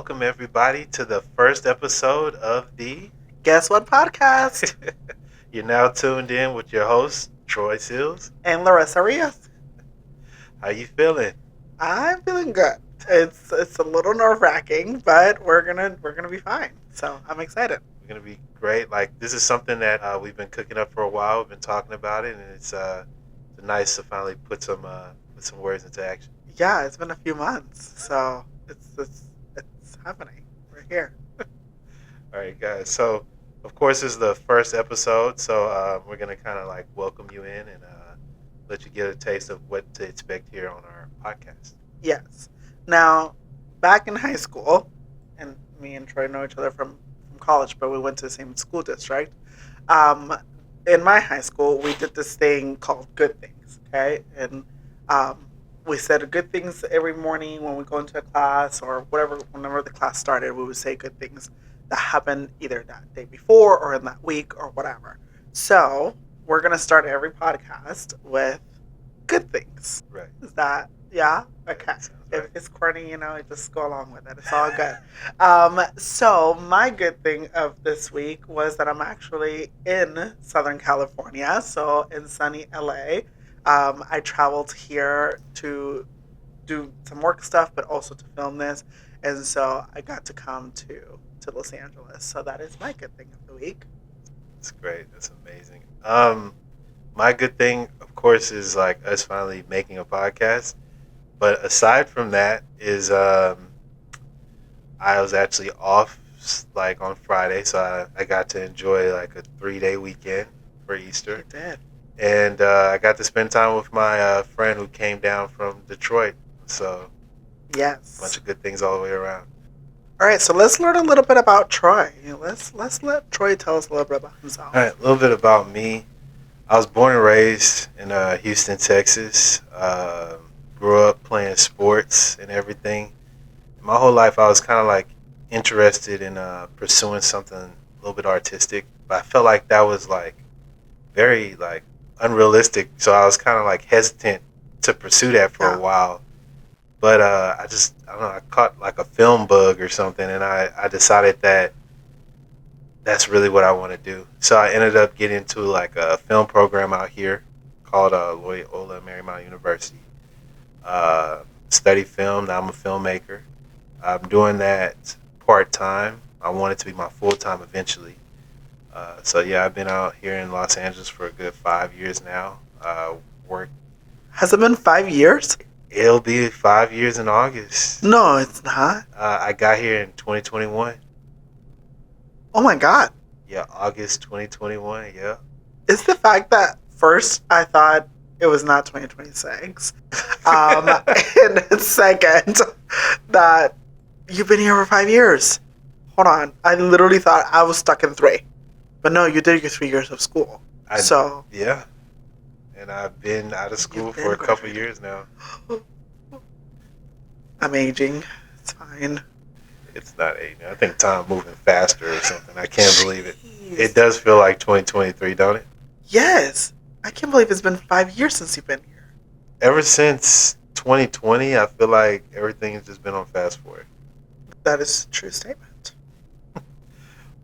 welcome everybody to the first episode of the Guess What podcast? You're now tuned in with your host, Troy Seals. And Larissa. How you feeling? I'm feeling good. It's a little nerve wracking, but we're gonna be fine. So I'm excited. We're gonna be great. Like this is something that we've been cooking up for a while. We've been talking about it, and it's nice to finally put some words into action. Yeah, it's been a few months, so it's happening. We're here. All right, guys. So, of course, this is the first episode, so we're gonna kind of like welcome you in and let you get a taste of what to expect here on our podcast. Yes. Now, back in high school, and me and Troy know each other from college, but we went to the same school district. In my high school, we did this thing called Good Things, okay? And we said good things every morning when we go into a class or whatever, whenever the class started, we would say good things that happened either that day before or in that week or whatever. So we're going to start every podcast with good things. Right. Is that, yeah? Okay. Sounds right. If it's corny, just go along with it. It's all good. So my good thing of this week was that I'm actually in Southern California, so in sunny LA. I traveled here to do some work stuff, but also to film this, and so I got to come to Los Angeles. So that is my good thing of the week. That's great. That's amazing. My good thing, of course, is like us finally making a podcast. But aside from that, is I was actually off like on Friday, so I got to enjoy like a 3-day weekend for Easter. You did. And I got to spend time with my friend who came down from Detroit. So Yes. a bunch of good things all the way around. All right, so let's learn a little bit about Troy. Let's let Troy tell us a little bit about himself. All right, a little bit about me. I was born and raised in Houston, Texas. Grew up playing sports and everything. My whole life, I was kind of like interested in pursuing something a little bit artistic, but I felt like that was like very like unrealistic. So I was kind of like hesitant to pursue that for a while. But I don't know, I caught like a film bug or something, and I decided that that's really what I want to do. So I ended up getting into like a film program out here called Loyola Marymount University. Study film. Now I'm a filmmaker. I'm doing that part-time. I want it to be my full-time eventually. So yeah, I've been out here in Los Angeles for a good 5 years now. Work. Has it been 5 years? It'll be 5 years in August. No, it's not. I got here in 2021. Oh my God. Yeah, August 2021. Yeah. It's the fact that first I thought it was not 2026. And second, that you've been here for 5 years. Hold on. I literally thought I was stuck in 3. But no, you did your 3 years of school. Yeah. And I've been out of school for a couple years now. I'm aging. It's fine. It's not aging. I think time moving faster or something. I can't believe it. It does feel like 2023, don't it? Yes. I can't believe it's been 5 years since you've been here. Ever since 2020, I feel like everything has just been on fast forward. That is a true statement.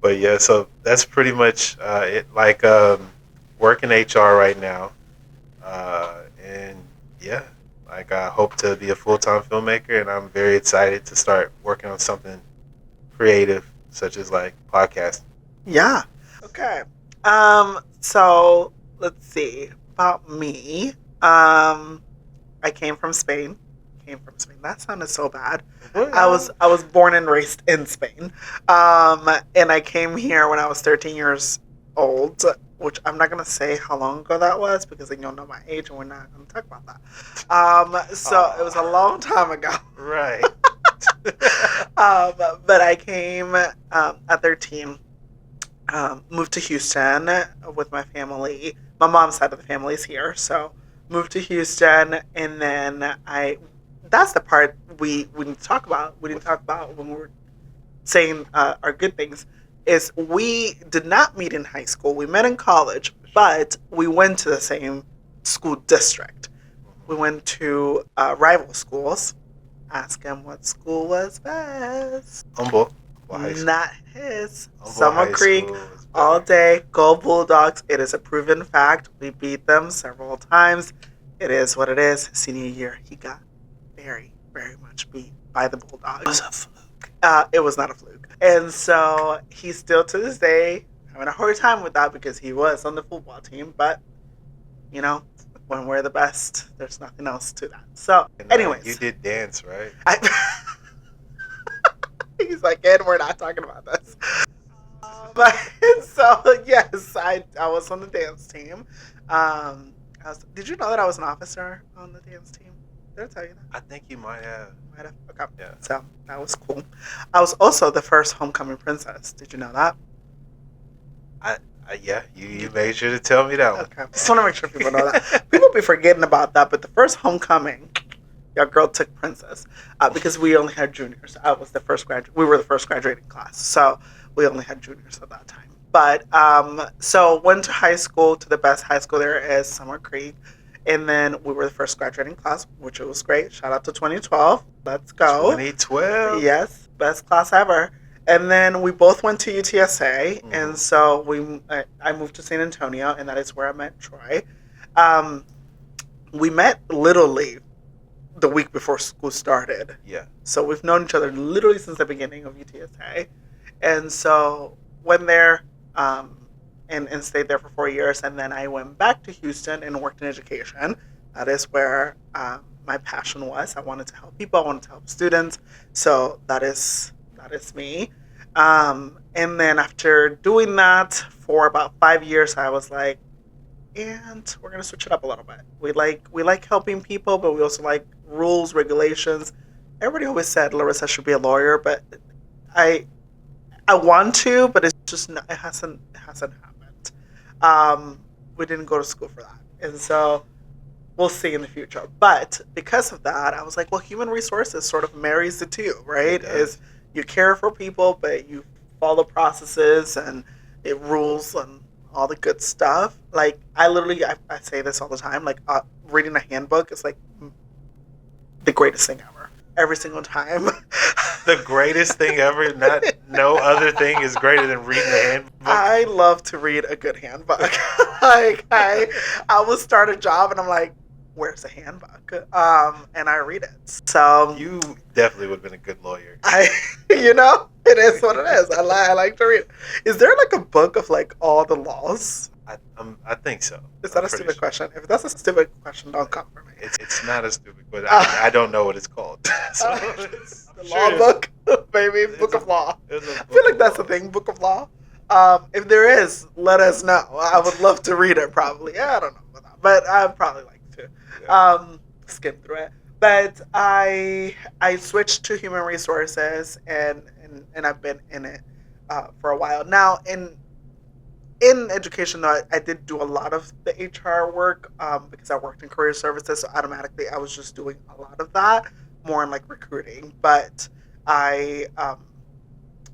But yeah, so that's pretty much it. Like working HR right now, and yeah, like I hope to be a full-time filmmaker, and I'm very excited to start working on something creative, such as like podcasting. Yeah. Okay. So let's see about me. I came from Spain. That sounded so bad. I was born and raised in Spain. And I came here when I was 13 years old, which I'm not gonna say how long ago that was because then you'll know my age and we're not gonna talk about that. So it was a long time ago. Right. But I came at 13. Moved to Houston with my family. My mom's side of the family is here, so moved to Houston, and then that's the part we didn't talk about. We didn't talk about when we were saying our good things. Is we did not meet in high school. We met in college, but we went to the same school district. We went to rival schools, Ask him what school was best. Humble. High school. Not his. Humble Summer High Creek, School is all better. day. Go Bulldogs. It is a proven fact. We beat them several times. It is what it is. Senior year, he got very, very much beat by the Bulldogs. It was a fluke. It was not a fluke. And so he's still to this day having a hard time with that because he was on the football team. But, you know, when we're the best, there's nothing else to that. So, And, anyways. you did dance, right? He's like, Ed, we're not talking about this. But so yes, I was on the dance team. Did you know that I was an officer on the dance team? Did I tell you that? I think you might have. Might have. Okay. Yeah. So that was cool. I was also the first homecoming princess. Did you know that? Yeah, you made sure to tell me that one. Okay. Just want to make sure people know that. People be forgetting about that, but the first homecoming, your girl took princess because we only had juniors. I was the first graduate. We were the first graduating class, so we only had juniors at that time. But so went to high school, to the best high school there is, Summer Creek, and then we were the first graduating class, which was great. Shout out to 2012. Let's go. 2012. Yes, best class ever. And then we both went to UTSA, and so I moved to San Antonio, and that is where I met Troy. We met literally the week before school started. Yeah. So we've known each other literally since the beginning of UTSA. And so went there and stayed there for 4 years. And then I went back to Houston and worked in education. That is where my passion was. I wanted to help people. I wanted to help students. So that is me. And then after doing that for about 5 years, I was like, and we're gonna switch it up a little bit. We like helping people, but we also like rules, regulations. Everybody always said Larissa should be a lawyer, but I want to, but it's just not, it hasn't happened. We didn't go to school for that, and so we'll see in the future. But because of that, I was like, well, human resources sort of marries the two, right? Is you care for people, but you follow processes and it rules and all the good stuff. Like I literally, I say this all the time. Like reading a handbook is like the greatest thing ever. Every single time. The greatest thing ever. No other thing is greater than reading a handbook. I love to read a good handbook. Like I will start a job and I'm like, where's the handbook? And I read it. So you definitely would have been a good lawyer. It is what it is. I like to read. Is there like a book of like all the laws? I think so. Is that a stupid question? If that's a stupid question, don't come for me. It's not a stupid, but I don't know what it's called. So the law book, baby, book of law. I feel like that's the thing, book of law. If there is, let us know. I would love to read it. Probably, I don't know about that, but I'd probably like to skim through it. But I switched to human resources, and I've been in it for a while now. In education, though, I did do a lot of the HR work because I worked in career services, so automatically I was just doing a lot of that, more in like recruiting. But I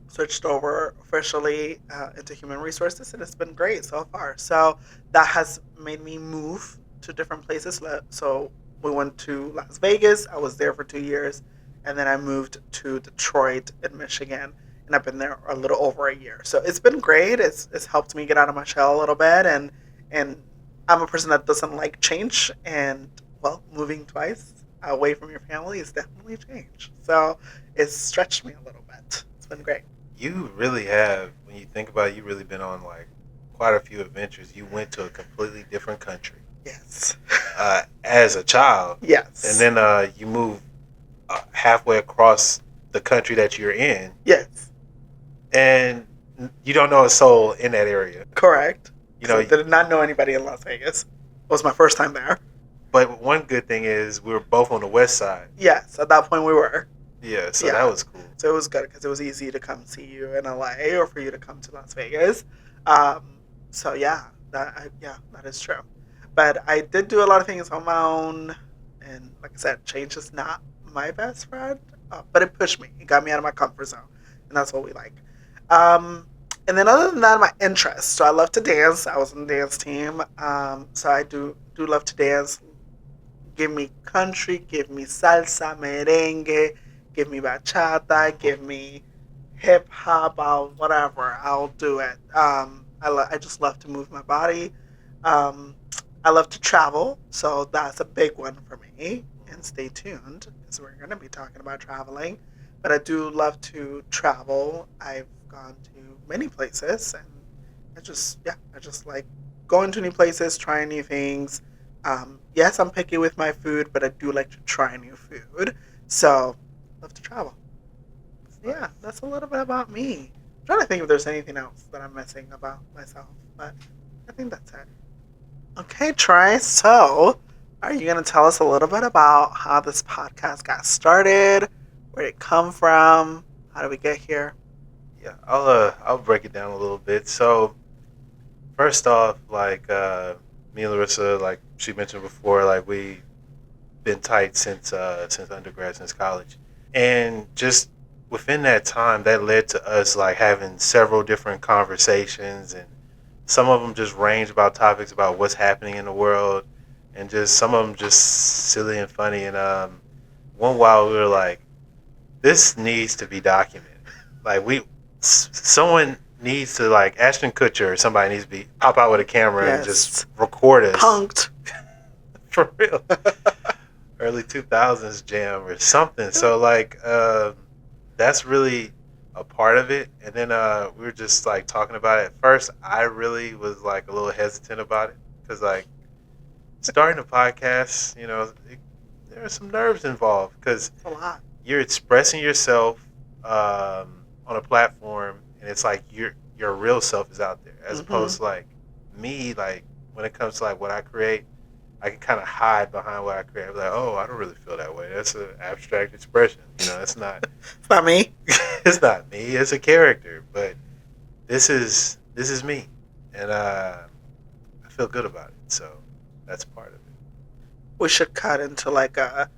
switched over officially into human resources, and it's been great so far. So that has made me move to different places. So we went to Las Vegas. I was there for 2 years, and then I moved to Detroit in Michigan. And I've been there a little over a year. So it's been great. It's helped me get out of my shell a little bit. And I'm a person that doesn't like change. And, well, moving twice away from your family is definitely change. So it's stretched me a little bit. It's been great. You really have, when you think about it, you've really been on, like, quite a few adventures. You went to a completely different country. Yes. As a child. Yes. And then you moved halfway across the country that you're in. Yes. And you don't know a soul in that area. Correct. So I did not know anybody in Las Vegas. It was my first time there. But one good thing is we were both on the west side. Yes, at that point we were. Yeah, so that was cool. So it was good because it was easy to come see you in LA or for you to come to Las Vegas. So that is true. But I did do a lot of things on my own, and like I said, change is not my best friend, but it pushed me. It got me out of my comfort zone, and that's what we like. And then other than that, my interests. So I love to dance. I was on the dance team. So I do love to dance. Give me country, give me salsa, merengue, give me bachata, give me hip hop, whatever. I'll do it. I just love to move my body. Um, I love to travel, so that's a big one for me. And stay tuned because we're going to be talking about traveling. But I do love to travel. I've gone to many places, and I just like going to new places, trying new things. Yes, I'm picky with my food, but I do like to try new food. So, love to travel. Yeah, that's a little bit about me. I'm trying to think if there's anything else that I'm missing about myself, but I think that's it. Okay, Trey. So, are you going to tell us a little bit about how this podcast got started? Where did it come from? How did we get here? Yeah, I'll break it down a little bit. So first off, like me and Larissa, like she mentioned before, like we been tight since undergrad, since college, and just within that time, that led to us like having several different conversations, and some of them just range about topics about what's happening in the world, and just some of them just silly and funny. And one while we were like, this needs to be documented. Like someone needs to like Ashton Kutcher or somebody needs to be pop out with a camera and just Yes. record us Punked. for real. Early 2000s jam or something. So like that's really a part of it. And then we were just like talking about it. At first, I really was like a little hesitant about it because like starting a podcast, there are some nerves involved because It's a lot. you're expressing yourself on a platform, and it's like your real self is out there, as opposed to like me. Like when it comes to like what I create, I can kind of hide behind what I create. I'm like, oh, I don't really feel that way. That's an abstract expression. That's not. It's not me. It's not me. It's a character, but this is me, and I feel good about it. So that's part of it. We should cut into like a,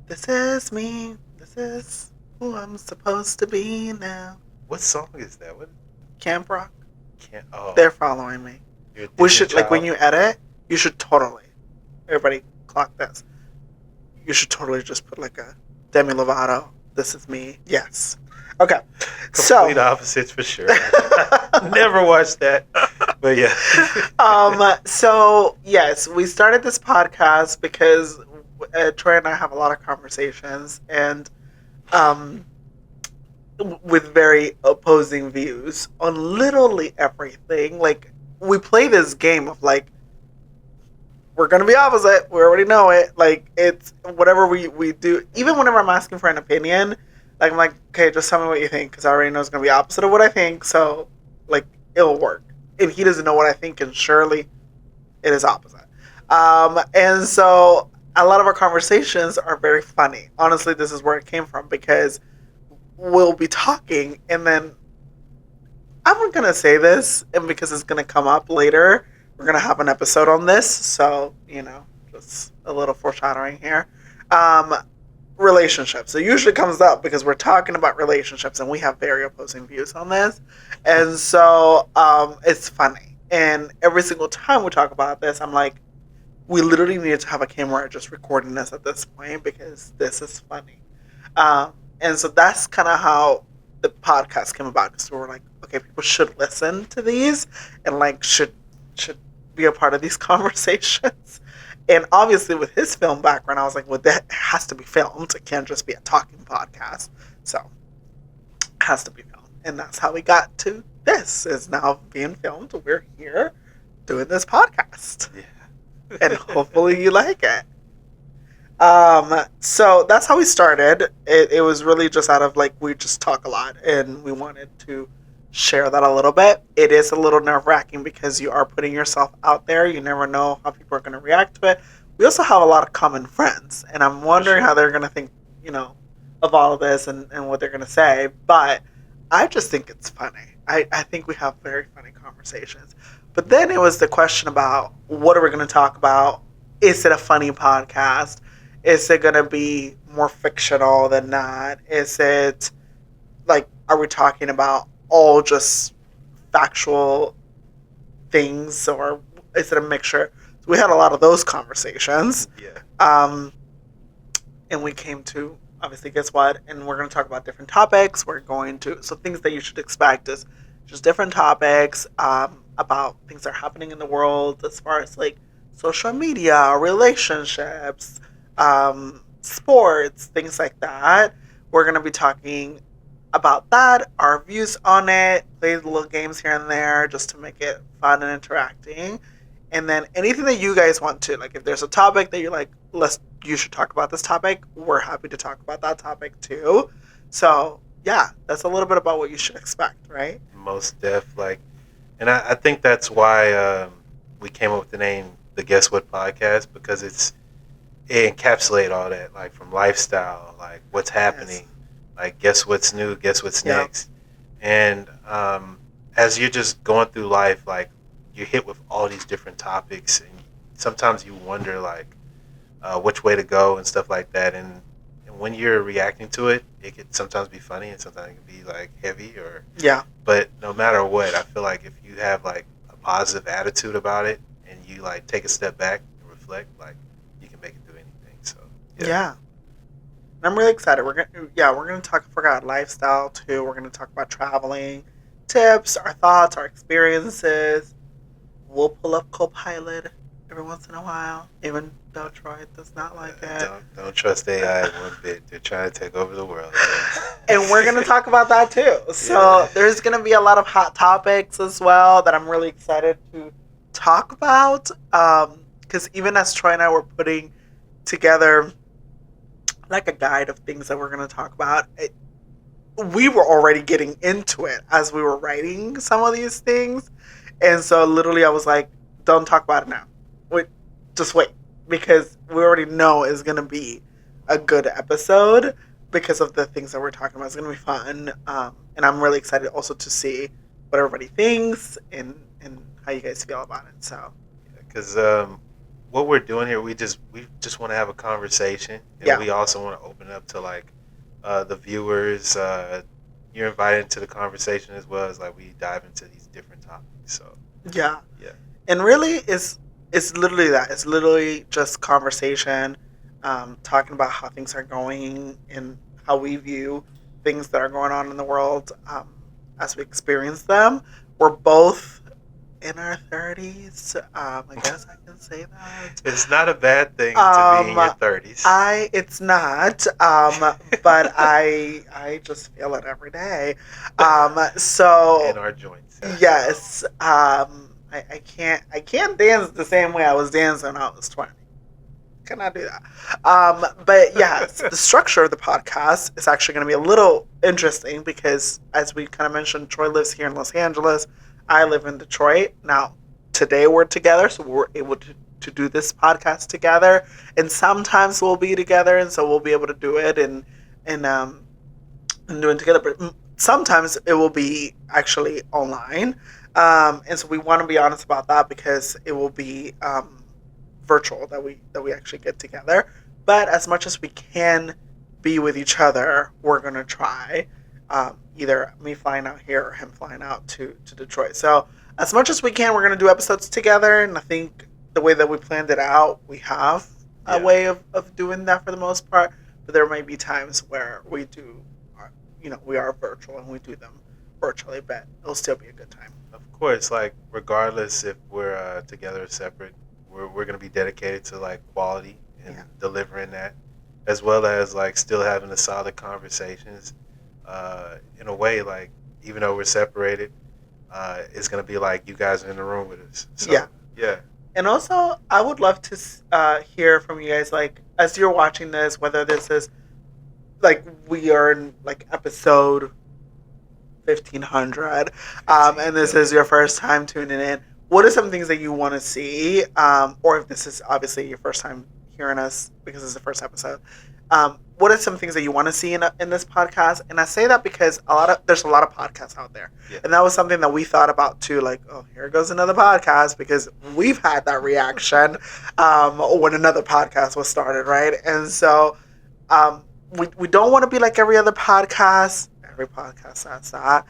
this is me. This is who I'm supposed to be now. What song is that? What Camp Rock. can't? Oh, They're following me. you're a We Disney should, like, when child. you edit, you should totally, everybody clock this. You should totally just put like a Demi Lovato. This is me. Yes. Okay. Complete So, opposites for sure. Never watched that, but yeah. so yes, we started this podcast because Troy and I have a lot of conversations, and um, with very opposing views on literally everything. Like, we play this game of like, we're gonna be opposite. We already know it. Like, it's whatever we do. Even whenever I'm asking for an opinion, like, I'm like, okay, just tell me what you think, because I already know it's gonna be opposite of what I think. So, like, it'll work. And he doesn't know what I think, and surely it is opposite. And so a lot of our conversations are very funny. Honestly, this is where it came from, because we'll be talking, and then I'm not gonna say this, and because it's gonna come up later, we're gonna have an episode on this. So just a little foreshadowing here. Um, Relationships. It usually comes up because we're talking about relationships, and we have very opposing views on this, and so it's funny. And every single time we talk about this, I'm like, we literally need to have a camera just recording this at this point because this is funny. And so that's kind of how the podcast came about. Because we were like, okay, people should listen to these and like should be a part of these conversations. And obviously, with his film background, I was like, well, that has to be filmed. It can't just be a talking podcast. So it has to be filmed, and that's how we got to this. Is now being filmed. We're here doing this podcast, Yeah. and hopefully you like it. So that's how we started. It was really just out of like, we just talk a lot, and we wanted to share that a little bit. It is a little nerve wracking because you are putting yourself out there. You never know how people are going to react to it. We also have a lot of common friends, and I'm wondering sure. how they're going to think, of all of this, and what they're going to say. But I just think it's funny. I think we have very funny conversations. But then it was the question about, what are we going to talk about? Is it a funny podcast? Is it going to be more fictional than not? Is it like, are we talking about all just factual things, or is it a mixture? So we had a lot of those conversations. Yeah. Um, and we came to, obviously, guess what? And we're going to talk about different topics. We're going to, so things that you should expect is just different topics about things that are happening in the world as far as like social media, relationships, sports, things like that. We're going to be talking about that, our views on it, play little games here and there just to make it fun and interacting. And then anything that you guys want to, like if there's a topic that you're like, you should talk about this topic, we're happy to talk about that topic too. So yeah, that's a little bit about what you should expect, right? Most def. Like, and I think that's why we came up with the name the Guess What podcast, because it encapsulates all that, like from lifestyle, like what's Yes. happening, like guess what's new, guess what's Yeah. next. And as you're just going through life, like you're hit with all these different topics, and sometimes you wonder like which way to go and stuff like that. And when you're reacting to it, it could sometimes be funny and sometimes it can be like heavy or. Yeah. But no matter what, I feel like if you have like a positive attitude about it and you like take a step back and reflect, like you can make it through anything. So yeah. Yeah. I'm really excited. We're gonna talk. I forgot lifestyle too. We're gonna talk about traveling, tips, our thoughts, our experiences. We'll pull up Copilot every once in a while, even though Troy does not like it. Don't trust AI one bit. They're trying to take over the world. And we're gonna talk about that too. So Yeah. there's gonna be a lot of hot topics as well that I'm really excited to talk about. Because even as Troy and I were putting together like a guide of things that we're gonna talk about, we were already getting into it as we were writing some of these things. And so literally I was like, don't talk about it now. Wait, just wait. Because we already know it's going to be a good episode because of the things that we're talking about. It's going to be fun. And I'm really excited also to see what everybody thinks and how you guys feel about it. So, Because what we're doing here, we just want to have a conversation, and yeah. we also want to open it up to like the viewers. You're invited into the conversation as well as like we dive into these different topics. So Yeah. yeah, And really, it's literally that. It's literally just conversation, talking about how things are going and how we view things that are going on in the world as we experience them. We're both in our 30s. I guess I can say that. it's not a bad thing to be in your 30s. It's not, but I just feel it every day. So In our joints. yes, I can't dance the same way I was dancing when I was 20. Cannot do that. But yes, the structure of the podcast is actually going to be a little interesting because, as we kind of mentioned, Troy lives here in Los Angeles. I live in Detroit. Now, today we're together, so we're able to do this podcast together. And sometimes we'll be together, and so we'll be able to do it and and do it together. But sometimes it will be actually online. And so we want to be honest about that because it will be virtual that we actually get together. But as much as we can be with each other, we're gonna try. Either me flying out here or him flying out to Detroit. So as much as we can, we're gonna do episodes together. And I think the way that we planned it out, we have a way of doing that for the most part. But there might be times where we do, we are virtual and we do them virtually, but it'll still be a good time. Of course, like regardless if we're together or separate, we're gonna be dedicated to like quality and Yeah. delivering that, as well as like still having the solid conversations. In a way, like even though we're separated, it's gonna be like you guys are in the room with us. So, Yeah. yeah, And also, I would love to hear from you guys, like, as you're watching this, whether this is, like, we are in, like, episode 1500, and this is your first time tuning in. What are some things that you want to see? Or if this is obviously your first time hearing us because it's the first episode, what are some things that you want to see in this podcast? And I say that because there's a lot of podcasts out there, Yeah. and that was something that we thought about too. Like, oh, here goes another podcast, because we've had that reaction when another podcast was started, right? And so we don't want to be like every other podcast. Every podcast says that,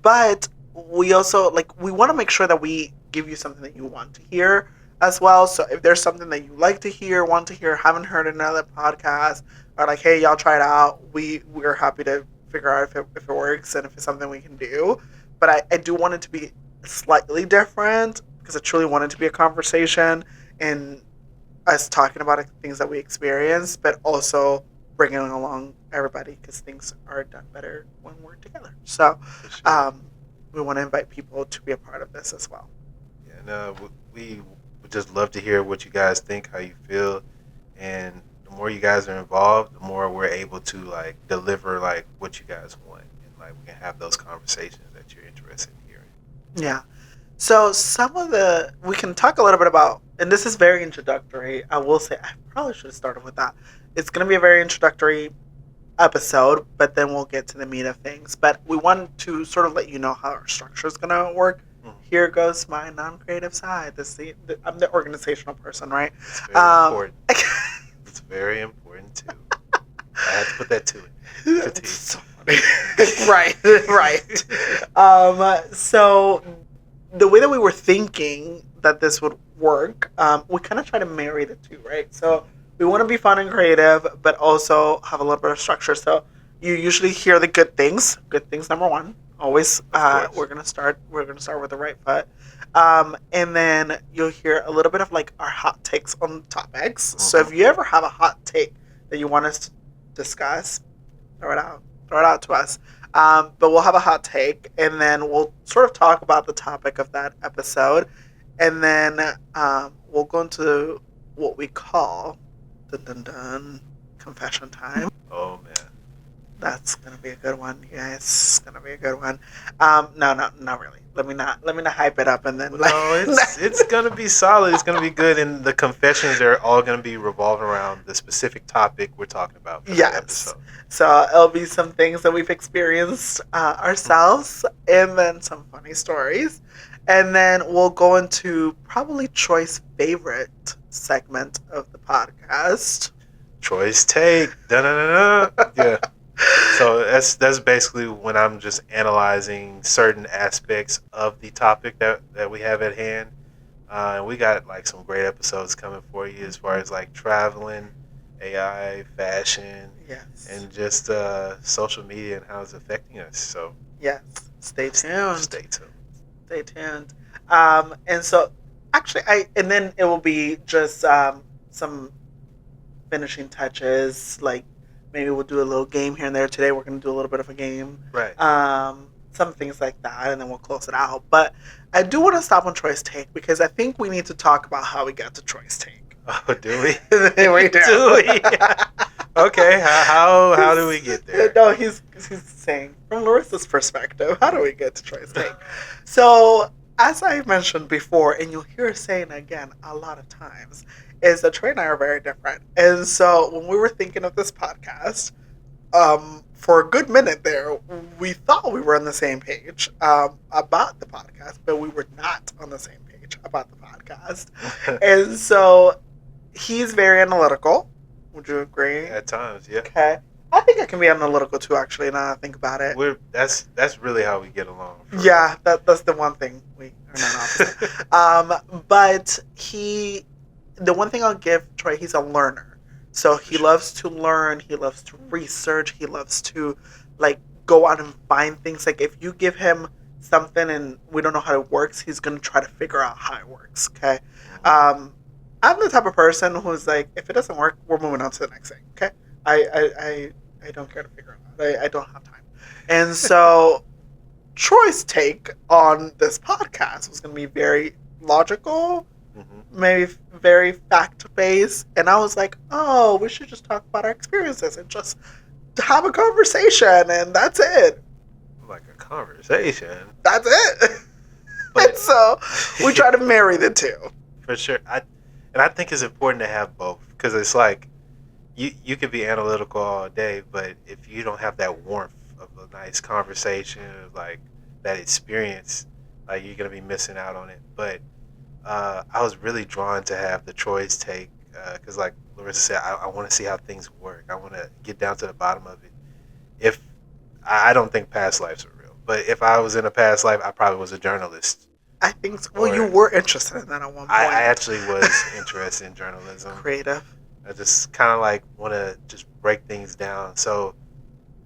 but we also we want to make sure that we give you something that you want to hear. as well. So if there's something that you like to hear, want to hear, haven't heard in another podcast, or like, hey, y'all try it out, we're happy to figure out if it works and if it's something we can do. But I do want it to be slightly different because I truly want it to be a conversation and us talking about things that we experience, but also bringing along everybody because things are done better when we're together. So For sure. um, we want to invite people to be a part of this as well. Yeah, no, we would just love to hear what you guys think, how you feel, and the more you guys are involved, the more we're able to like deliver like what you guys want, and like we can have those conversations that you're interested in hearing. Yeah. So some of the we can talk a little bit about, and this is very introductory. I will say I probably should have started with that. It's going to be a very introductory episode, but then we'll get to the meat of things. But we want to sort of let you know how our structure is going to work. Mhm. Here goes my non-creative side. I'm the organizational person, right? It's very Um, important. It's very important too. I had to put that to it. it's so funny. Right, right. So the way that we were thinking that this would work, we kind of try to marry the two, right? So we want to be fun and creative, but also have a little bit of structure. So you usually hear the good things. Good things, number one. Always, Of course. we're gonna start. We're gonna start with the right foot, and then you'll hear a little bit of like our hot takes on topics. So if you ever have a hot take that you want us to discuss, throw it out. Throw it out to us. But we'll have a hot take, and then we'll sort of talk about the topic of that episode, and then we'll go into what we call dun dun dun confession time. Oh man. That's gonna be a good one, you guys. It's gonna be a good one. No, not really. Let me not hype it up, and then like, No, it's gonna be solid. It's gonna be good, and the confessions are all gonna be revolving around the specific topic we're talking about for that yes. episode. So it'll be some things that we've experienced ourselves, and then some funny stories, and then we'll go into probably Troy's favorite segment of the podcast. Choice take. Da-da-da-da. Yeah. So that's basically when I'm just analyzing certain aspects of the topic that we have at hand. And we got like some great episodes coming for you as far as like traveling, AI, fashion, Yes. and just social media and how it's affecting us. So Yes. Stay tuned. stay tuned. Stay tuned. And so actually, and then it will be just some finishing touches, like maybe we'll do a little game here and there. Today we're going to do a little bit of a game. Right. Some things like that, and then we'll close it out. But I do want to stop on Troy's take because I think we need to talk about how we got to Troy's take. Oh, do we? We do. Do we? Okay. How do we get there? No, he's saying from Larissa's perspective, how do we get to Troy's take? So, as I mentioned before, and you'll hear us saying again a lot of times, is that Troy and I are very different. And so, when we were thinking of this podcast, for a good minute there, we thought we were on the same page about the podcast, but we were not on the same page about the podcast. And so, he's very analytical. Would you agree? At times, yeah. Okay. I think I can be analytical too, actually, now that I think about it. That's really how we get along. Yeah, that's the one thing we are not opposite. But the one thing I'll give Troy, he's a learner. So he loves to learn, he loves to research, he loves to like go out and find things. Like if you give him something and we don't know how it works, he's gonna try to figure out how it works. Okay. I'm the type of person who's like, if it doesn't work, we're moving on to the next thing. Okay. I don't care to figure it out. I don't have time. And so Troy's take on this podcast was going to be very logical, maybe very fact based. And I was like, oh, we should just talk about our experiences and just have a conversation. And that's it. Like a conversation. That's it. But, and so we try to marry the two. For sure. I think it's important to have both because it's like you could be analytical all day, but if you don't have that warmth of a nice conversation, like that experience, like you're gonna be missing out on it. But I was really drawn to have the Troy's take because, like Larissa said, I want to see how things work. I want to get down to the bottom of it. If I don't think past lives are real, but if I was in a past life, I probably was a journalist I think so. Well, you Or were interested in that at one I point. actually was interested in journalism. Creative. I just kind of like want to just break things down. So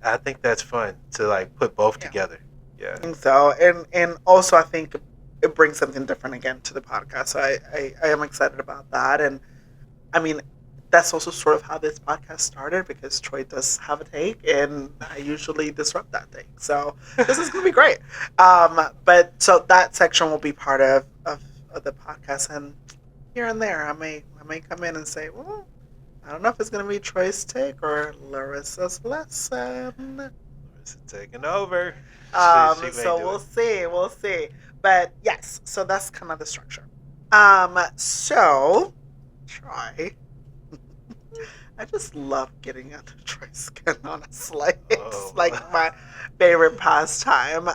I think that's fun to like put both Yeah. together. Yeah. I think so. And also I think it brings something different again to the podcast. So I am excited about that. And I mean, that's also sort of how this podcast started because Troy does have a take and I usually disrupt that take. So this is going to be great. But so that section will be part of the podcast. And here and there, I may come in and say, well, I don't know if it's going to be Troy's take or Larissa's lesson. It's taking over. She may So do we'll it. see, we'll see. But yes, so that's kind of the structure. So Troy, I just love getting under Troy's skin. Honestly, it's like my favorite pastime.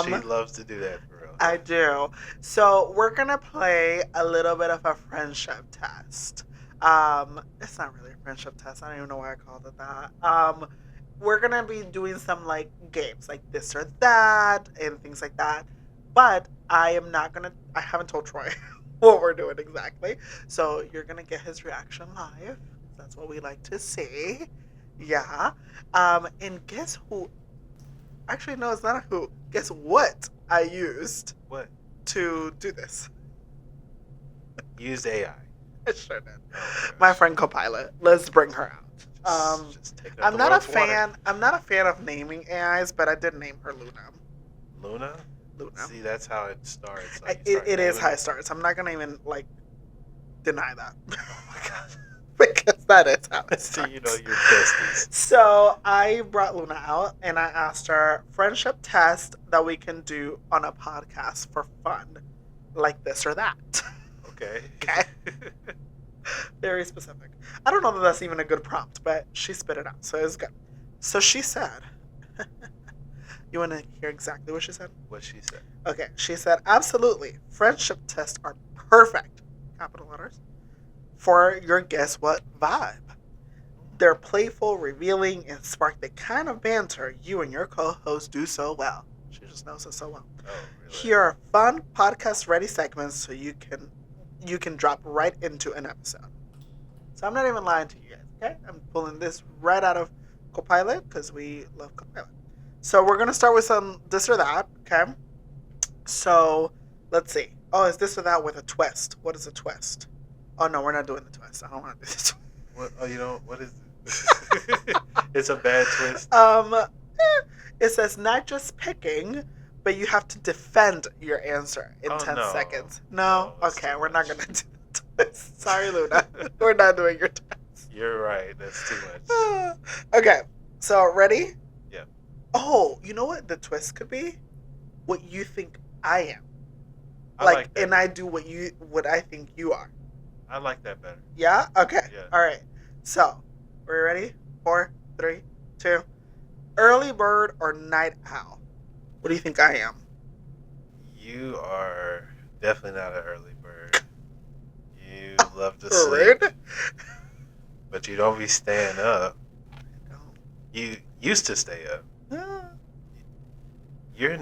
She loves to do that for real. I do. So we're gonna play a little bit of a friendship test. It's not really a friendship test. I don't even know why I called it that. We're gonna be doing some like games, like this or that, and things like that. But I am not gonna. I haven't told Troy what we're doing exactly. So you're gonna get his reaction live. That's what we like to see. Yeah. And guess who? Actually, no, it's not a who. Guess what I used What? to do this? Used AI. I sure did. Oh, My friend Copilot. Let's bring her out. Just take I'm not a fan. I'm not a fan of naming AIs, but I did name her Luna. Luna. Luna. See, that's how it starts. Like It is how it starts. I'm not gonna even like deny that. Oh my god. Because that is how it So starts. you know your besties. So I brought Luna out and I asked her friendship test that we can do on a podcast for fun, like this or that. Okay. Okay. Very specific. I don't know that that's even a good prompt, but she spit it out, so it's good. So she said, you want to hear exactly what she said? What she said. Okay, she said, absolutely. Friendship tests are perfect, capital letters, for your guess what vibe. They're playful, revealing, and spark the kind of banter you and your co-host do so well. She just knows it so well. Oh, really? Here are fun podcast-ready segments so you can drop right into an episode. So I'm not even lying to you guys, okay? I'm pulling this right out of Copilot because we love Copilot. So we're gonna start with some this or that, okay? So let's see. Oh, is this or that with a twist? What is a twist? Oh no, we're not doing the twist. I don't want to do this. What? Oh, you know what is it? It's a bad twist. It says not just picking, but you have to defend your answer in 10 no. seconds. No? No, Okay, we're not gonna do the twist. Sorry, Luna. We're not doing your twist. You're right. That's too much. Okay, so ready? Yeah. Oh, you know what the twist could be? What you think I am. I like that. And I do what I think you are. I like that better. Yeah? Okay. Yeah. All right. So, are you ready? 4, 3, 2. Early bird or night owl? What do you think I am? You are definitely not an early bird. You love to sleep, Bird? but you don't be staying up. I don't. You used to stay up. Ah. You're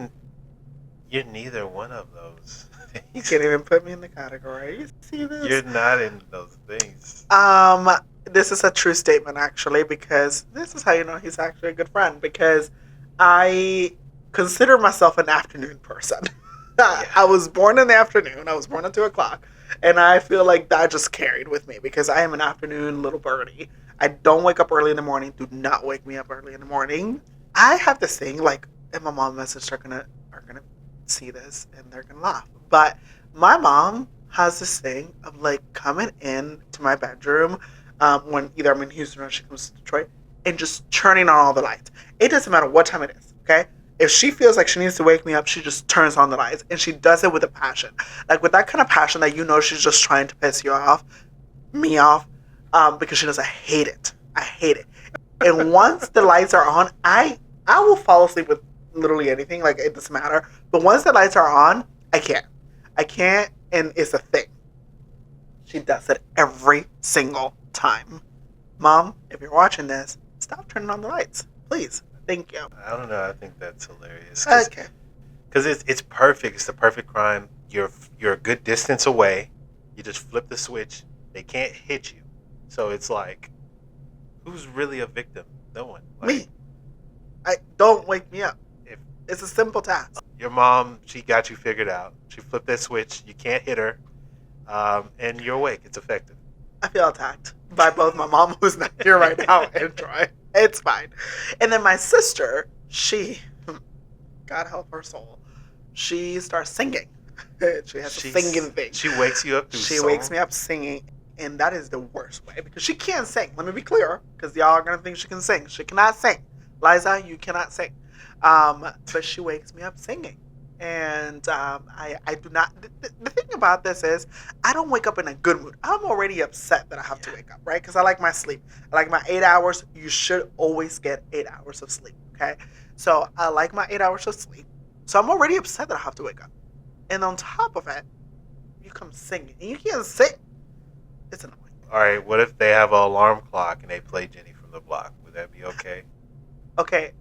neither one of those. You can't even put me in the category. You see this? You're not in those things. This is a true statement actually, because this is how you know he's actually a good friend, because I consider myself an afternoon person. I was born in the afternoon. I was born at 2:00, and I feel like that just carried with me because I am an afternoon little birdie. I don't wake up early in the morning. Do not wake me up early in the morning. I have this thing like, and my mom message are gonna see this and they're gonna laugh. But my mom has this thing of like coming in to my bedroom when either I'm in Houston or she comes to Detroit and just turning on all the lights. It doesn't matter what time it is, okay? If she feels like she needs to wake me up, she just turns on the lights and she does it with a passion. Like with that kind of passion that you know she's just trying to piss you off, me off, because she knows I hate it. I hate it. And once the lights are on, I will fall asleep with literally anything. Like it doesn't matter. But once the lights are on, I can't. I can't, and it's a thing. She does it every single time. Mom, if you're watching this, stop turning on the lights, please. Thank you. I don't know. I think that's hilarious. Okay. Because it's perfect. It's the perfect crime you're you're a good distance away. You just flip the switch. They can't hit you. So it's like, who's really a victim? No one. Like, Me. I don't wake me up. if It's a simple task. your mom, she got you figured out. She flipped that switch. You can't hit her, and you're awake. It's effective. I feel attacked by both my mom, who's not here right now, and Troy. It's fine. And then my sister, she, God help her soul, she starts singing. She has a singing thing. She wakes you up through She song. wakes me up singing, and that is the worst way because she can't sing. Let me be clear, because y'all are gonna think she can sing. She cannot sing. Liza, you cannot sing. But she wakes me up singing, and I do not. The thing about this is, I don't wake up in a good mood. I'm already upset that I have to wake up, right? Because I like my sleep. I like my 8 hours. You should always get 8 hours of sleep. Okay, so I like my 8 hours of sleep. So I'm already upset that I have to wake up, and on top of it, you come singing, and you can't sing. It's annoying. All right, what if they have an alarm clock and they play Jenny from the Block? Would that be okay? Okay,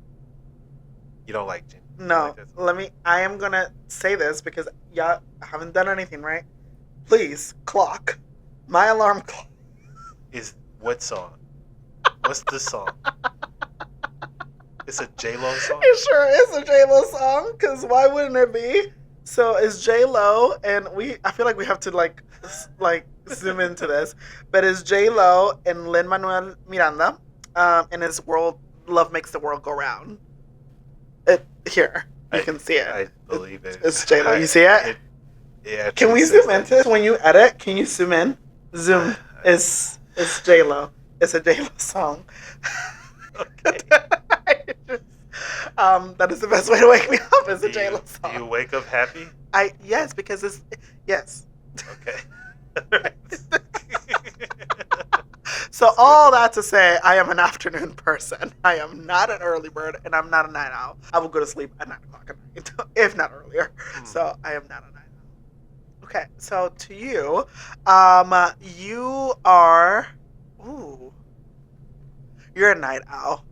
You don't like Jenny? You no, like that song? let me. I am gonna say this because y'all haven't done anything, right? Please, clock. My alarm clock. Is what song? What's the song? It's a J Lo song. It sure is a J Lo song, because why wouldn't it be? So it's J Lo, and I feel like we have to like zoom into this, but it's J Lo and Lin Manuel Miranda, and his world love makes the world go round. Here you can see it. I believe it. It's J Lo. You see it? Yeah. Can we zoom into this when you edit? Can you zoom in? Zoom. It's J Lo. It's a J Lo song. Okay. That is the best way to wake me up. Is a J Lo Do you song. wake up happy? Yes, because it's yes. Okay. So all that to say, I am an afternoon person. I am not an early bird, and I'm not a night owl. I will go to sleep at 9 o'clock at night, if not earlier. So I am not a night owl. Okay, so to you, you are, ooh, you're a night owl.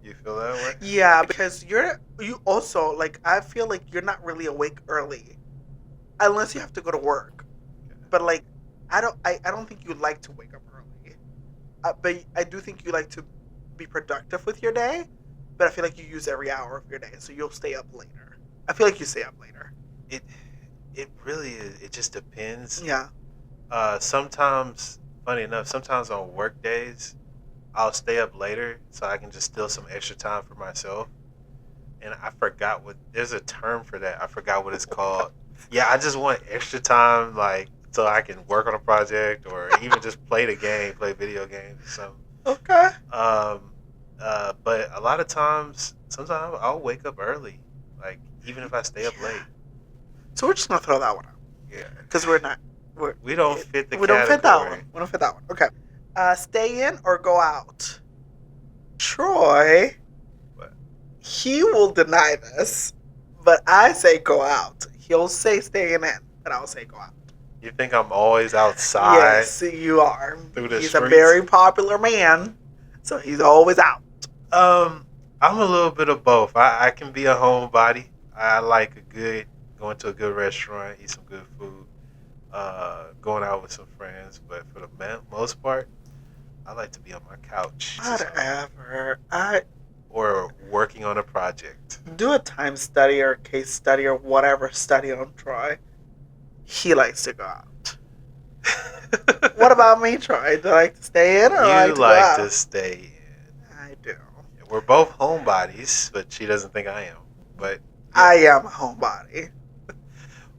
You feel that way? Yeah, because you also like. I feel like you're not really awake early, unless you have to go to work. But like, I don't think you like to wake up early. But I do think you like to be productive with your day. But I feel like you use every hour of your day, so you'll stay up later. I feel like you stay up later. It really is. It just depends. Yeah. Sometimes, funny enough, sometimes on work days, I'll stay up later so I can just steal some extra time for myself. And I forgot there's a term for that. I forgot what it's called. Yeah, I just want extra time, like, so I can work on a project or even just play play video games or something. Okay. But a lot of times, sometimes I'll wake up early, like even if I stay up late. So we're just gonna throw that one out Yeah, because we don't fit the we category. don't fit that one. We don't fit that one. Okay. Stay in or go out. Troy, What? he will deny this, but I say go out. He'll say staying in, but I'll say go out. You think I'm always outside? Yes, you are. Through the He's streets? a very popular man, so he's always out. I'm a little bit of both. I can be a homebody. I like going to a good restaurant, eat some good food, going out with some friends. But for the most part, I like to be on my couch. Whatever. Or working on a project. Do a time study or case study or whatever study on Troy. He likes to go out. What about me, Troy? Do I like to stay in or You I like to like go out? to stay in. I do. We're both homebodies, but she doesn't think I am. But I am a homebody.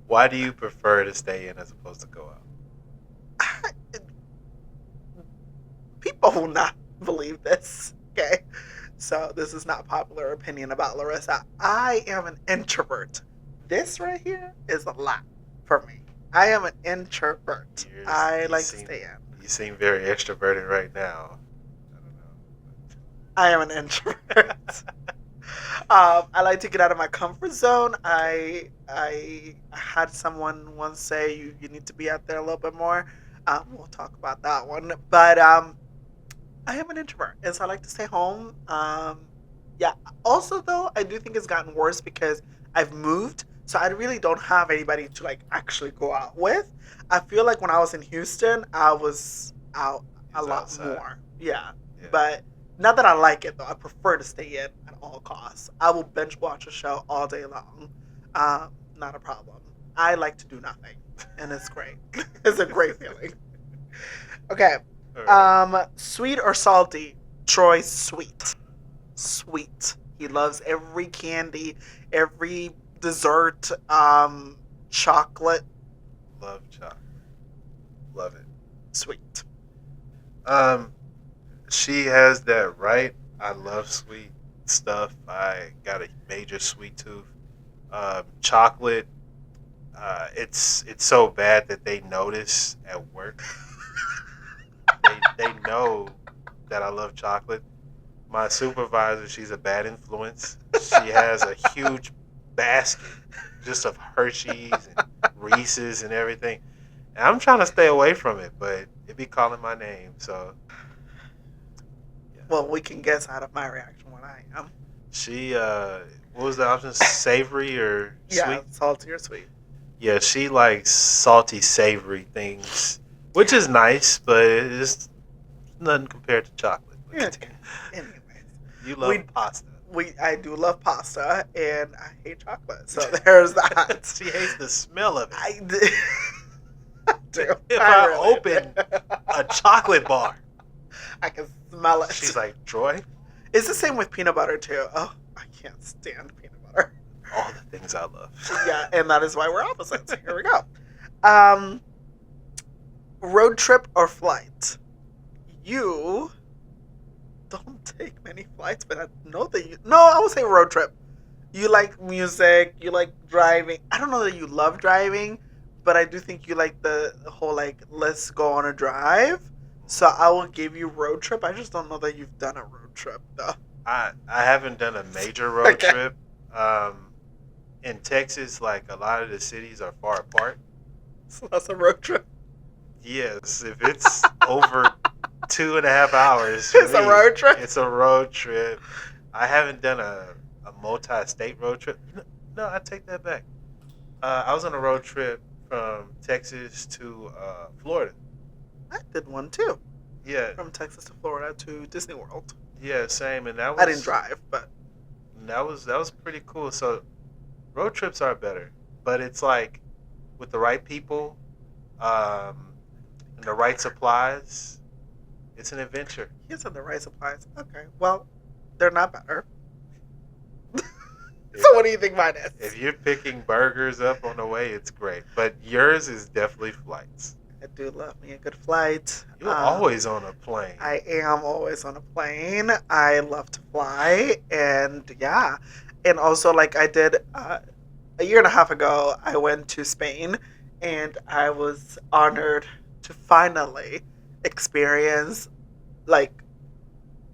why do you prefer to stay in as opposed to go out? People will not believe this. Okay. So this is not popular opinion about Larissa. I am an introvert. This right here is a lot for me. I am an introvert. I like to stay in. You seem very extroverted right now. I don't know. I am an introvert. I like to get out of my comfort zone. I had someone once say you need to be out there a little bit more. We'll talk about that one. But I am an introvert, and so I like to stay home. Yeah. Also, though, I do think it's gotten worse because I've moved, So I really don't have anybody to like actually go out with. I feel like when I was in Houston, I was out a He's lot outside. more. Yeah. Yeah. But not that I like it though. I prefer to stay in at all costs. I will binge watch a show all day long. Not a problem. I like to do nothing. And it's great. It's a great feeling. Okay. All right. Sweet or salty? Troy, sweet. Sweet. He loves every candy, every dessert, chocolate, Love chocolate. Love it. sweet. Um, she has that right. I love sweet stuff. I got a major sweet tooth. Chocolate. It's so bad that they notice at work. They know that I love chocolate. My supervisor, she's a bad influence. She has a huge basket just of Hershey's and Reese's and everything. And I'm trying to stay away from it, but it be calling my name. So yeah, Well, we can guess out of my reaction what I am. she what was the option? Savory or Yeah, sweet? salty or sweet. Yeah, she likes salty, savory things, which is nice, but it's nothing compared to chocolate. Yeah, okay. Anyways, You we love pasta. I do love pasta and I hate chocolate, so there's that. She hates the smell of it. I do. I do. If I I really open do. a chocolate bar, I can smell it. she's like, Troy, It's the same with peanut butter too. Oh, I can't stand peanut butter. all the things I love. Yeah, and that is why we're opposites. Here we go. Um, road trip or flight? You don't take many flights, but I know that you. No, I would say road trip. You like music. You like driving. I don't know that you love driving, but I do think you like the whole like let's go on a drive. So I will give you road trip. I just don't know that you've done a road trip though. I haven't done a major road Okay. trip. In Texas, like a lot of the cities are far apart. So that's a road trip. Yes, if it's over 2.5 hours for It's a me, road trip. it's a road trip. I haven't done a multi-state road trip. No, I take that back. I was on a road trip from Texas to Florida. I did one too, Yeah, from Texas to Florida to Disney World. yeah, same. And that I didn't was drive, but that was pretty cool. So road trips are better, but it's like with the right people, and the right supplies, it's an adventure. he said the right supplies. Okay, well, they're not better. If, So what do you think mine is? if you're picking burgers up on the way, it's great. But yours is definitely flights. I do love me a good flight. You're always on a plane. I am always on a plane. I love to fly, and yeah, and also like I did a year and a half ago. I went to Spain, and I was honored to finally experience like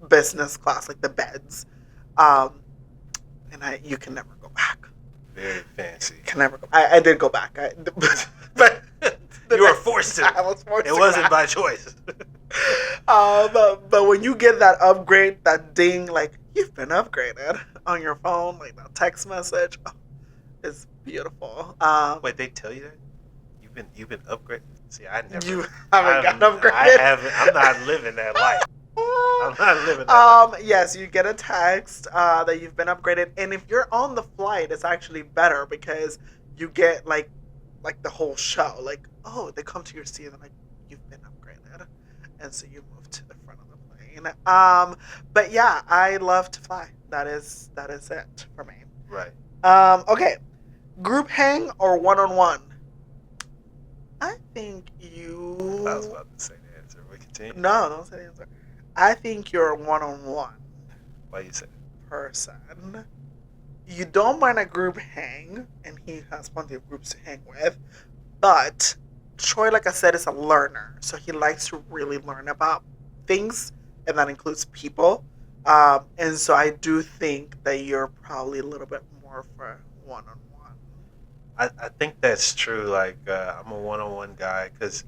business class, like the beds. Um, and you can never go back. Very fancy. Can never go. I did go back, but You were forced to. I was forced It to go wasn't back. by choice. But when you get that upgrade, that ding, like you've been upgraded on your phone, like that text message, oh, it's beautiful. Wait, they tell you that? You've been upgraded? See, I never. You haven't I'm, gotten upgraded. I haven't. I'm not living that life. I'm not living that life. Yes, you get a text that you've been upgraded, and if you're on the flight, it's actually better because you get like the whole show. Like, oh, they come to your seat and they're like, you've been upgraded, and so you move to the front of the plane. But yeah, I love to fly. That is it for me. Right. Okay, group hang or one on one? I think you. I was about to say the answer. We continue. No, don't say the answer. I think you're a one on one Why you say? person. You don't mind a group hang, and he has plenty of groups to hang with, but Troy, like I said, is a learner, so he likes to really learn about things, and that includes people. And so I do think that you're probably a little bit more for one on one. I think that's true. Like I'm a one-on-one guy because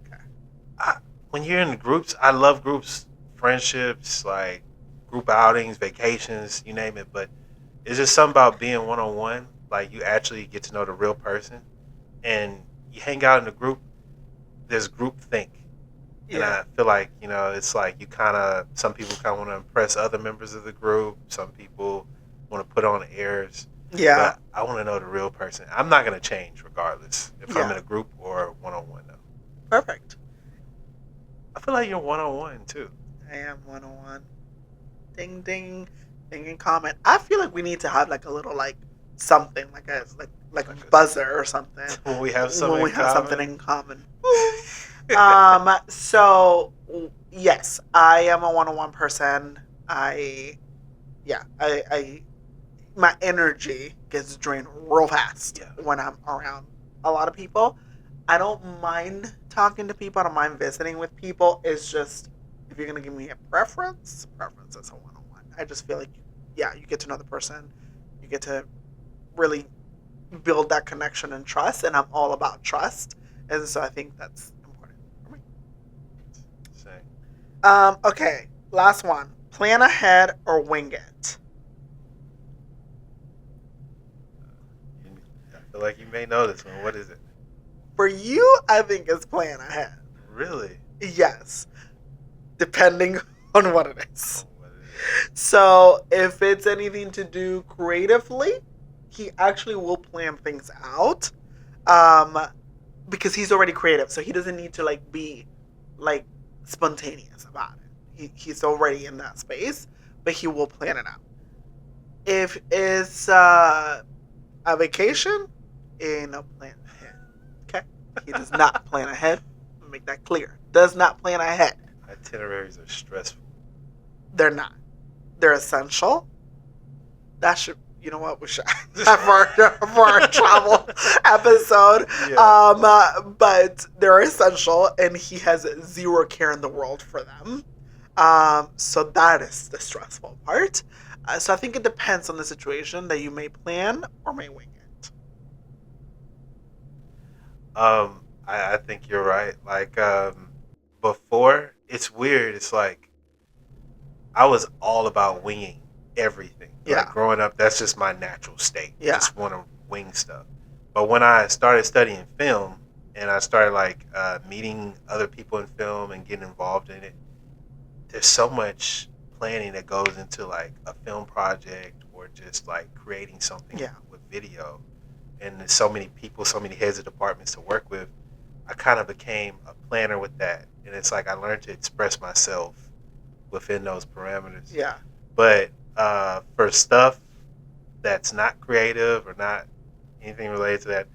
when you're in groups, I love groups, friendships, like group outings, vacations, you name it. But it's just something about being one-on-one. like you actually get to know the real person, and you hang out in a group. There's group think, and Yeah. I feel like it's like you kind of some people kind of want to impress other members of the group. Some people want to put on airs, Yeah. but I want to know the real person. I'm not gonna change regardless if I'm Yeah. in a group or one on one though. Perfect. I feel like you're one on one too. I am 101. Ding ding. Ding and comment. I feel like we need to have like a little like something like a Like buzzer or something when we have when something we in have something common. in common. So yes, I am a 101 person. I yeah, I my energy gets drained real fast Yeah. when I'm around a lot of people. I don't mind talking to people. I don't mind visiting with people. It's just if you're gonna give me a preference, preference is a 101. I just feel like yeah, you get to know the person, you get to really build that connection and trust, and I'm all about trust, and so I think that's important for me. Same. Okay, last one. Plan ahead or wing it. I feel like you may know this one. What is it? For you, I think it's plan ahead. Really? Yes, depending on what it is. Oh, what is So if it's anything to do creatively, he actually will plan things out. Um, because he's already creative, so he doesn't need to like be like spontaneous about it. He's already in that space, but he will plan it out. If it's a vacation, ain't no plan ahead. Okay, he does not plan ahead. Make that clear. Does not plan ahead. it? Itineraries are stressful. They're not. They're essential. That should, you know what, we should have for our travel episode. Yeah. But they're essential, and he has zero care in the world for them. So that is the stressful part. So I think it depends on the situation that you may plan or may wing it. I think you're right. Like before, it's weird. It's like I was all about winging everything. Like Yeah, growing up, that's just my natural state. yeah, Just want to wing stuff. But when I started studying film and I started like meeting other people in film and getting involved in it, there's so much planning that goes into like a film project or just like creating something yeah, with video. And there's so many people, so many heads of departments to work with. I kind of became a planner with that, and it's like I learned to express myself within those parameters. yeah, But for stuff that's not creative or not anything related to that,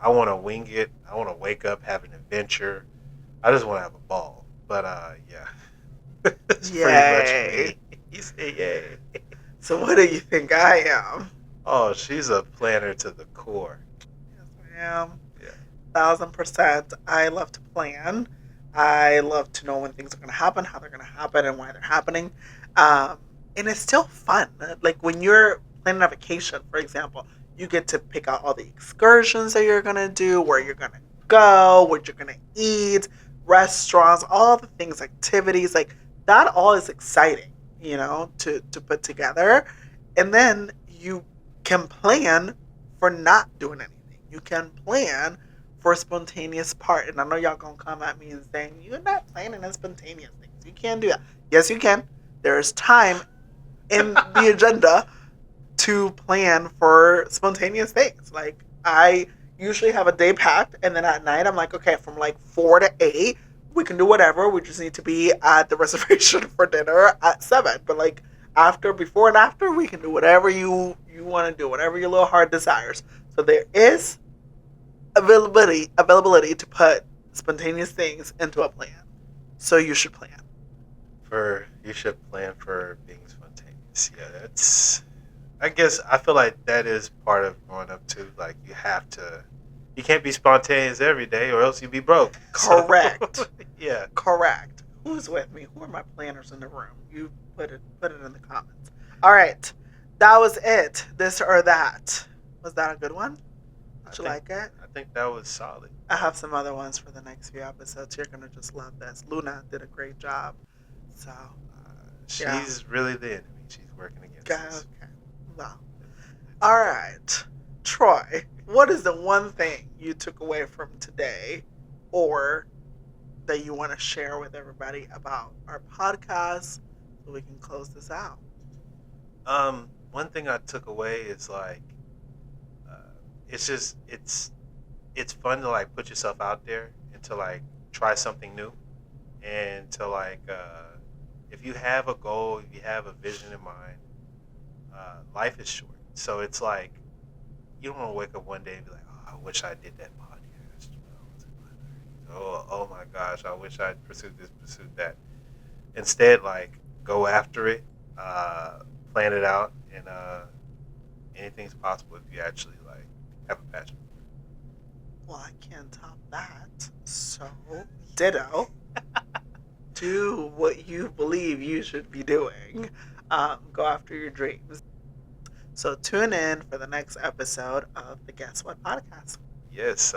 I want to wing it. I want to wake up, have an adventure. I just want to have a ball. But yeah, that's pretty much yay. me. You say yay. So what do you think I am? Oh, she's a planner to the core. Yes, I am. Yeah. 1,000%. I love to plan. I love to know when things are going to happen, how they're going to happen, and why they're happening. Um, and it's still fun. Like when you're planning a vacation, for example, you get to pick out all the excursions that you're going to do, where you're going to go, what you're going to eat, restaurants, all the things, activities. Like that all is exciting, to put together. And then you can plan for not doing anything. You can plan for a spontaneous part. And I know y'all gonna come at me and saying, you're not planning a spontaneous things. You can't do that. Yes, you can. There's time in the agenda to plan for spontaneous things. Like I usually have a day packed, and then at night I'm like, okay, from like 4 to 8, we can do whatever. We just need to be at the reservation for dinner at 7. But like after, before, and after, we can do whatever you want to do, whatever your little heart desires. So there is availability to put spontaneous things into a plan. So you should plan. For you should plan for being spontaneous. Yeah, that's. I guess I feel like that is part of growing up too. Like you have to. You can't be spontaneous every day, or else you be broke. So, Correct. yeah. Correct. Who's with me? Who are my planners in the room? You put it in the comments. All right. That was it. This or that. Was that a good one? Did you like it? I think that was solid. I have some other ones for the next few episodes. You're gonna just love this. Luna did a great job. So yeah. She's really the enemy. She's working against us. Okay. Well. All right. Troy, what is the one thing you took away from today or that you want to share with everybody about our podcast so we can close this out? One thing I took away is like, it's just it's fun to like put yourself out there and to like try something new and to like if you have a goal, if you have a vision in mind, life is short. So it's like you don't want to wake up one day and be like, oh, I wish I did that podcast when I was in my 30s. Oh my gosh, I wish I pursued this, pursued that. Instead, like go after it, uh, plan it out, and anything's possible if you actually like have a passion. Well, I can't top that. So, ditto. Do what you believe you should be doing. Go after your dreams. So, tune in for the next episode of the Guess What podcast. Yes,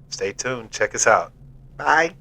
stay tuned. Check us out. Bye.